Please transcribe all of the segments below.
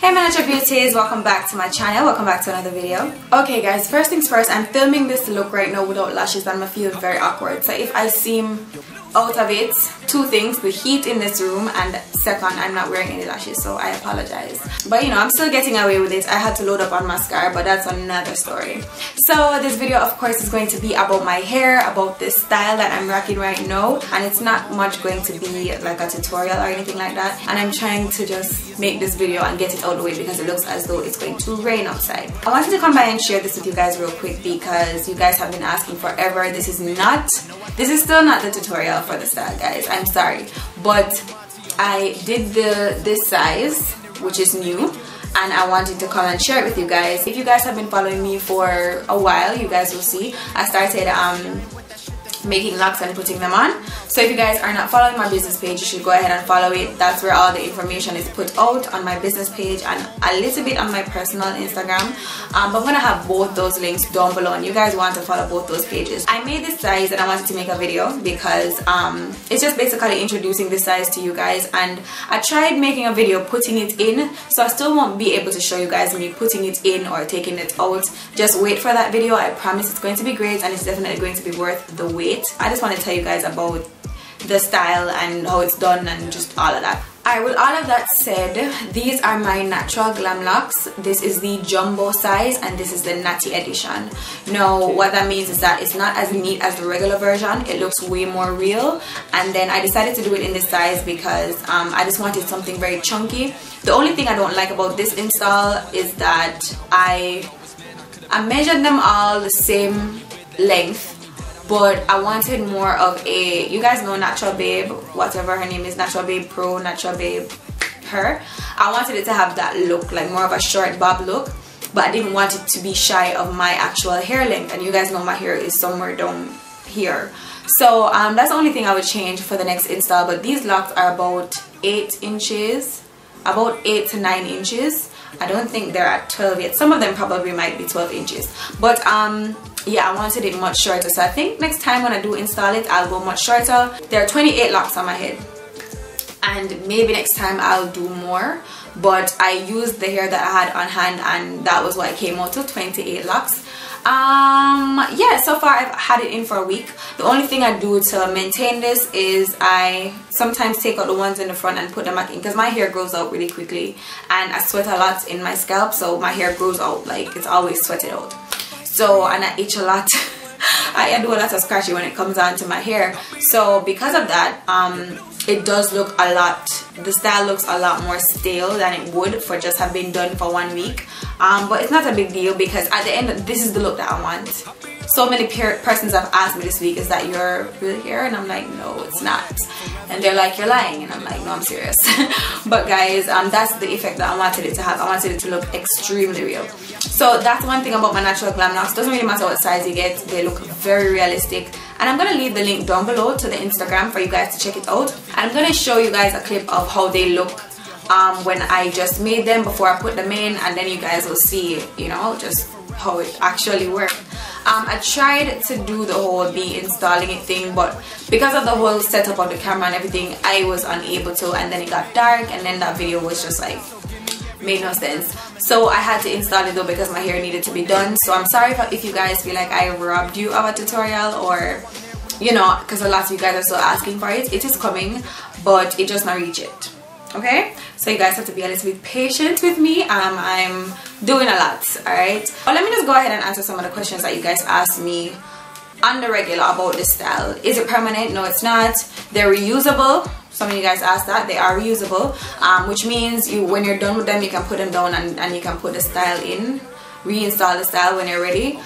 Hey my natural beauties, welcome back to my channel, welcome back to another video. Okay guys, first things first, I'm filming this look right now without lashes and I feel very awkward. So if I seem out of it, two things: the heat in this room, and second, I'm not wearing any lashes, so I apologize. But you know, I'm still getting away with it. I had to load up on mascara, but that's another story. So this video of course is going to be about my hair, about this style that I'm rocking right now, and it's not much going to be like a tutorial or anything like that, and I'm trying to just make this video and get it out of the way because it looks as though it's going to rain outside. I wanted to come by and share this with you guys real quick because you guys have been asking forever. This is still not the tutorial for the style, guys. I'm sorry, but I did this size, which is new, and I wanted to come and share it with you guys. If you guys have been following me for a while, you guys will see I started making locks and putting them on. So if you guys are not following my business page, you should go ahead and follow it. That's where all the information is put out, on my business page and a little bit on my personal Instagram. But I'm gonna have both those links down below, and you guys want to follow both those pages. I made this size and I wanted to make a video because it's just basically introducing this size to you guys, and I tried making a video putting it in, so I still won't be able to show you guys me putting it in or taking it out. Just wait for that video. I promise it's going to be great and it's definitely going to be worth the wait. I just want to tell you guys about the style and how it's done and just all of that. Alright, with all of that said, these are my natural glam locks. This is the jumbo size and this is the natty edition. Now what that means is that it's not as neat as the regular version. It looks way more real, and then I decided to do it in this size because I just wanted something very chunky. The only thing I don't like about this install is that I measured them all the same length, but I wanted more of a, you guys know Natural Babe, whatever her name is, Natural Babe Pro, Natural Babe her. I wanted it to have that look, like more of a short bob look, but I didn't want it to be shy of my actual hair length, and you guys know my hair is somewhere down here. So that's the only thing I would change for the next install. But these locks are about 8 inches, about 8 to 9 inches. I don't think they're at 12 yet. Some of them probably might be 12 inches, but yeah, I wanted it much shorter, so I think next time when I do install it, I'll go much shorter. There are 28 locks on my head, and maybe next time I'll do more, but I used the hair that I had on hand and that was what I came out to, 28 locks. Yeah, so far I've had it in for a week. The only thing I do to maintain this is I sometimes take out the ones in the front and put them back in, because my hair grows out really quickly and I sweat a lot in my scalp, so my hair grows out, like it's always sweated out. So, and I itch a lot. I do a lot of scratching when it comes on to my hair. So because of that, it does look a lot, the style looks a lot more stale than it would for just have been done for 1 week. But it's not a big deal because at the end, this is the look that I want. So many persons have asked me this week, is that your real hair? And I'm like, no, it's not. And they're like, you're lying. And I'm like, no, I'm serious. But guys, that's the effect that I wanted it to have. I wanted it to look extremely real. So that's one thing about my natural glam locks. Doesn't really matter what size you get, they look very realistic. And I'm gonna leave the link down below to the Instagram for you guys to check it out. And I'm gonna show you guys a clip of how they look when I just made them before I put them in, and then you guys will see, you know, just how it actually worked. I tried to do the whole installing it thing, but because of the whole setup of the camera and everything, I was unable to, and then it got dark, and then that video was just like, made no sense. So I had to install it though because my hair needed to be done. So I'm sorry if you guys feel like I robbed you of a tutorial, or you know, because a lot of you guys are still asking for it. It is coming, but it just not reach it. Okay, so you guys have to be a little bit patient with me. I'm doing a lot. All right, but let me just go ahead and answer some of the questions that you guys asked me on the regular about this style. Is it permanent? No, it's not. They're reusable. Some of you guys asked that. They are reusable, which means when you're done with them, you can put them down and you can put the style in, reinstall the style when you're ready.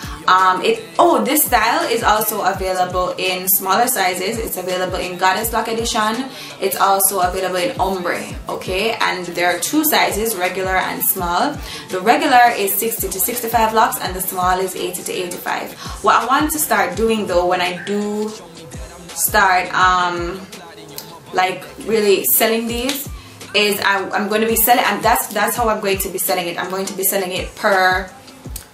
This style is also available in smaller sizes. It's available in Goddess Lock Edition. It's also available in Ombre, okay? And there are 2 sizes, regular and small. The regular is 60 to 65 locks and the small is 80 to 85. What I want to start doing though, when I do start like really selling these, is I'm going to be selling, and that's how I'm going to be selling it. I'm going to be selling it per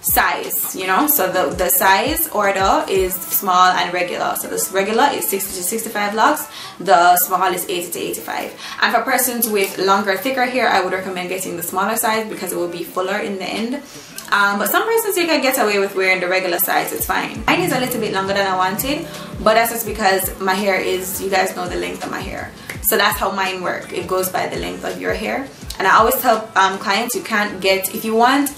size, you know. So the size order is small and regular. So this regular is 60 to 65 locks, the small is 80 to 85. And for persons with longer, thicker hair, I would recommend getting the smaller size because it will be fuller in the end. But some persons, you can get away with wearing the regular size, it's fine. Mine is a little bit longer than I wanted, but that's just because my hair is, you guys know the length of my hair, so that's how mine work. It goes by the length of your hair. And I always tell clients, you can't get, if you want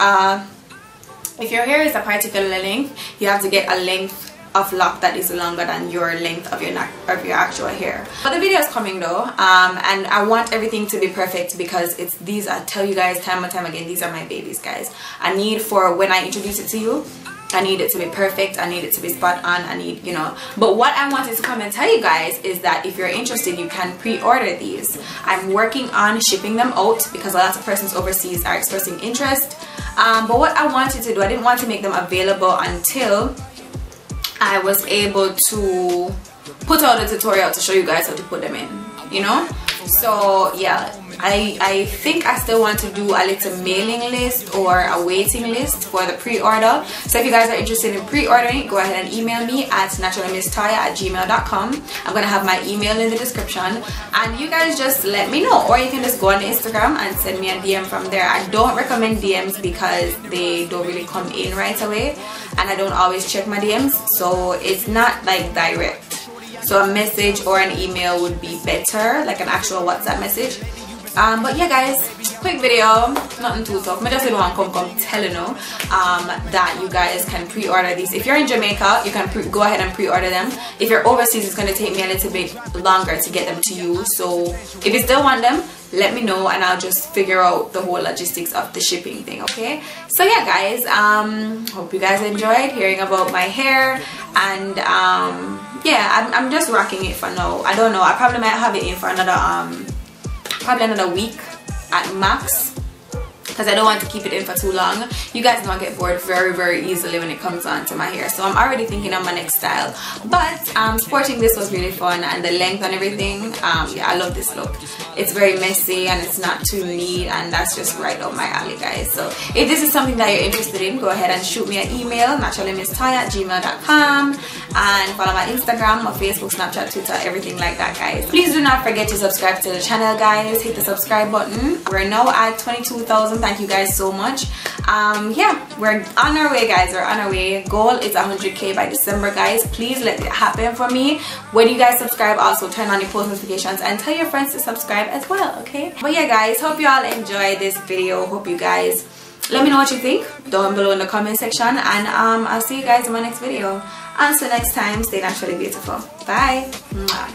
if your hair is a particular length, you have to get a length of lock that is longer than your length of your actual hair. But the video is coming though, and I want everything to be perfect because it's these, I tell you guys time and time again, these are my babies, guys. I need, for when I introduce it to you, I need it to be perfect, I need it to be spot on, I need, you know. But what I wanted to come and tell you guys is that if you're interested, you can pre-order these. I'm working on shipping them out because a lot of persons overseas are expressing interest. But what I wanted to do, I didn't want to make them available until I was able to put out a tutorial to show you guys how to put them in, you know. So yeah, I think I still want to do a little mailing list or a waiting list for the pre-order. So if you guys are interested in pre-ordering, go ahead and email me at NaturallyMsToya@gmail.com. I'm gonna have my email in the description, and you guys just let me know, or you can just go on Instagram and send me a DM from there. I don't recommend DMs because they don't really come in right away, and I don't always check my DMs, so it's not like direct. So a message or an email would be better, like an actual WhatsApp message. But yeah guys, quick video, nothing too tough. I just didn't want to come tell you know that you guys can pre-order these. If you're in Jamaica, you can go ahead and pre-order them. If you're overseas, it's going to take me a little bit longer to get them to you. So if you still want them, let me know and I'll just figure out the whole logistics of the shipping thing, okay? So yeah guys, hope you guys enjoyed hearing about my hair, and yeah, I'm just rocking it for now. I don't know, I probably might have it in for another probably another week at max, because I don't want to keep it in for too long. You guys know I get bored very easily when it comes on to my hair, so I'm already thinking of my next style. But sporting this was really fun, and the length and everything, yeah, I love this look. It's very messy and it's not too neat, and that's just right up my alley, guys. So if this is something that you're interested in, go ahead and shoot me an email, NaturallyMsToya@gmail.com, and follow my Instagram, my Facebook, Snapchat, Twitter, everything like that, guys. Please do not forget to subscribe to the channel, guys. Hit the subscribe button. We're now at 22,000. Thank you guys so much. Yeah, we're on our way, guys. We're on our way. Goal is 100K by December, guys. Please let it happen for me. When you guys subscribe, also turn on your post notifications and tell your friends to subscribe as well, okay? But yeah guys, hope you all enjoyed this video. Hope you guys let me know what you think down below in the comment section, and I'll see you guys in my next video. Until next time, stay naturally beautiful. Bye. Mwah.